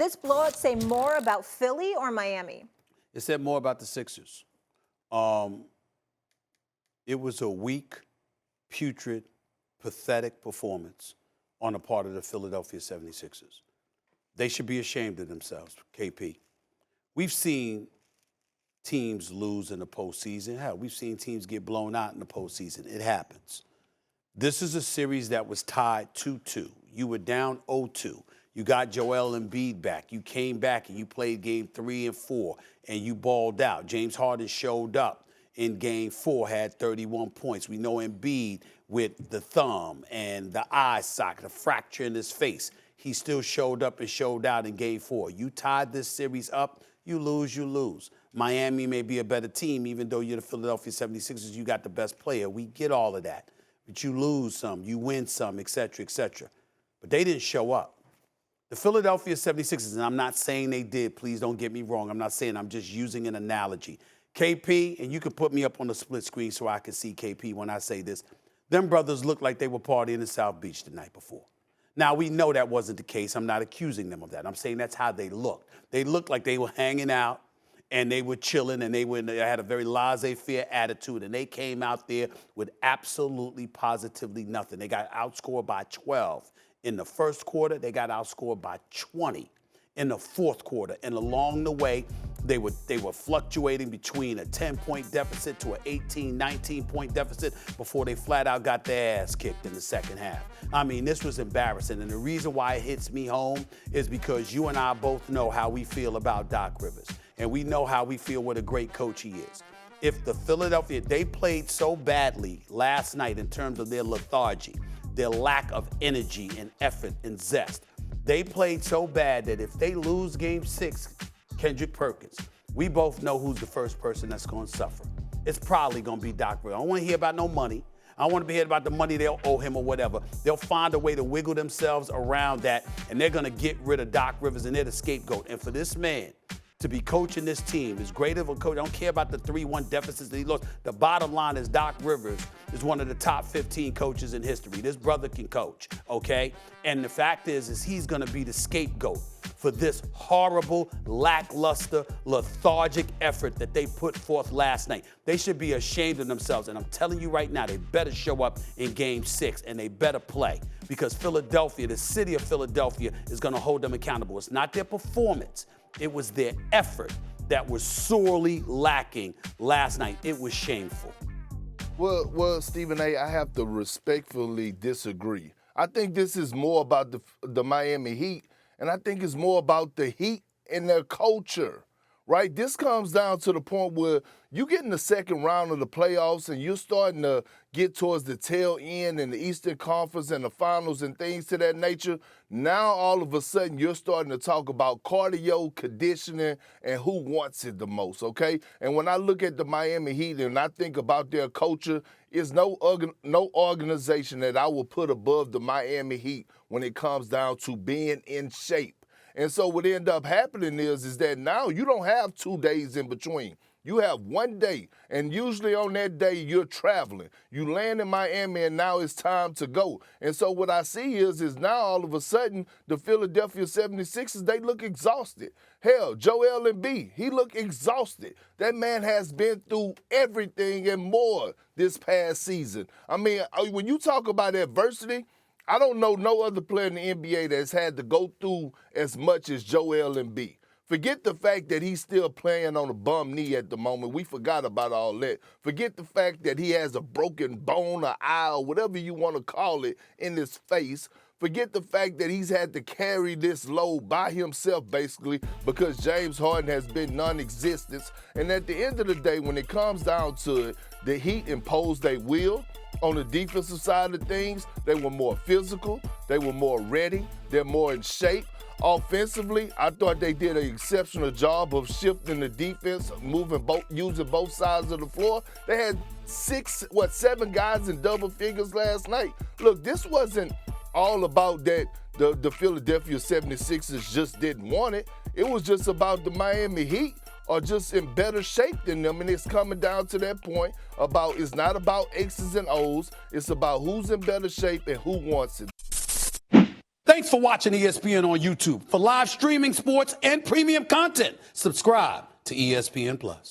This blowout say more about Philly or Miami? It said more about the Sixers. It was a weak, putrid, pathetic performance on the part of the Philadelphia 76ers. They should be ashamed of themselves, KP. We've seen teams lose in the postseason. Hell, we've seen teams get blown out in the postseason. It happens. This is a series that was tied 2-2. You were down 0-2. You got Joel Embiid back. You came back and you played game 3 and 4, and you balled out. James Harden showed up in game 4, had 31 points. We know Embiid with the thumb and the eye socket, a fracture in his face. He still showed up and showed out in game 4. You tied this series up, you lose, you lose. Miami may be a better team, even though you're the Philadelphia 76ers, you got the best player. We get all of that. But you lose some, you win some, et cetera, et cetera. But they didn't show up. The Philadelphia 76ers, and I'm not saying they did, please don't get me wrong. I'm not saying, I'm just using an analogy. KP, and you can put me up on the split screen so I can see KP when I say this, them brothers looked like they were partying in South Beach the night before. Now, we know that wasn't the case. I'm not accusing them of that. I'm saying that's how they looked. They looked like they were hanging out, and they were chilling, and they had a very laissez-faire attitude, and they came out there with absolutely, positively nothing. They got outscored by 12. In the first quarter, they got outscored by 20 in the fourth quarter. And along the way, they were fluctuating between a 10-point deficit to an 18, 19-point deficit before they flat out got their ass kicked in the second half. I mean, this was embarrassing. And the reason why it hits me home is because you and I both know how we feel about Doc Rivers. And we know how we feel what a great coach he is. If the Philadelphia, they played so badly last night in terms of their lethargy, their lack of energy and effort and zest. They played so bad that if they lose game 6, Kendrick Perkins, we both know who's the first person that's going to suffer. It's probably going to be Doc Rivers. I don't want to hear about no money. I don't want to be hearing about the money they'll owe him or whatever. They'll find a way to wiggle themselves around that, and they're going to get rid of Doc Rivers, and they're the scapegoat. And for this man to be coaching this team, as great of a coach, I don't care about the 3-1 deficits that he lost. The bottom line is Doc Rivers is one of the top 15 coaches in history. This brother can coach, okay? And the fact is he's gonna be the scapegoat for this horrible, lackluster, lethargic effort that they put forth last night. They should be ashamed of themselves. And I'm telling you right now, they better show up in game 6 and they better play, because Philadelphia, the city of Philadelphia, is gonna hold them accountable. It's not their performance. It was their effort that was sorely lacking last night. It was shameful. Well, Stephen A., I have to respectfully disagree. I think this is more about the Miami Heat, and I think it's more about the Heat and their culture, right? This comes down to the point where you get in the second round of the playoffs and you're starting to get towards the tail end in the Eastern Conference and the finals and things to that nature. Now, all of a sudden, you're starting to talk about cardio, conditioning, and who wants it the most, okay? And when I look at the Miami Heat and I think about their culture, it's no organization that I will put above the Miami Heat when it comes down to being in shape. And so what end up happening is that now you don't have 2 days in between. You have 1 day, and usually on that day you're traveling. You land in Miami, and now it's time to go. And so what I see is now all of a sudden the Philadelphia 76ers, they look exhausted. Hell, Joel Embiid, he looked exhausted. That man has been through everything and more this past season. I mean, when you talk about adversity, I don't know no other player in the NBA that's had to go through as much as Joel Embiid. Forget the fact that he's still playing on a bum knee at the moment. We forgot about all that. Forget the fact that he has a broken bone or eye or whatever you want to call it in his face. Forget the fact that he's had to carry this load by himself, basically, because James Harden has been non-existent. And at the end of the day, when it comes down to it, the Heat imposed their will. On the defensive side of things, they were more physical. They were more ready. They're more in shape. Offensively, I thought they did an exceptional job of shifting the defense, using both sides of the floor. They had 7 guys in double figures last night. Look, this wasn't all about that the Philadelphia 76ers just didn't want it. It was just about the Miami Heat are just in better shape than them, and it's coming down to that point about it's not about X's and O's. It's about who's in better shape and who wants it. Thank Thanks for watching ESPN on YouTube. For live streaming, sports, and premium content, subscribe to ESPN Plus.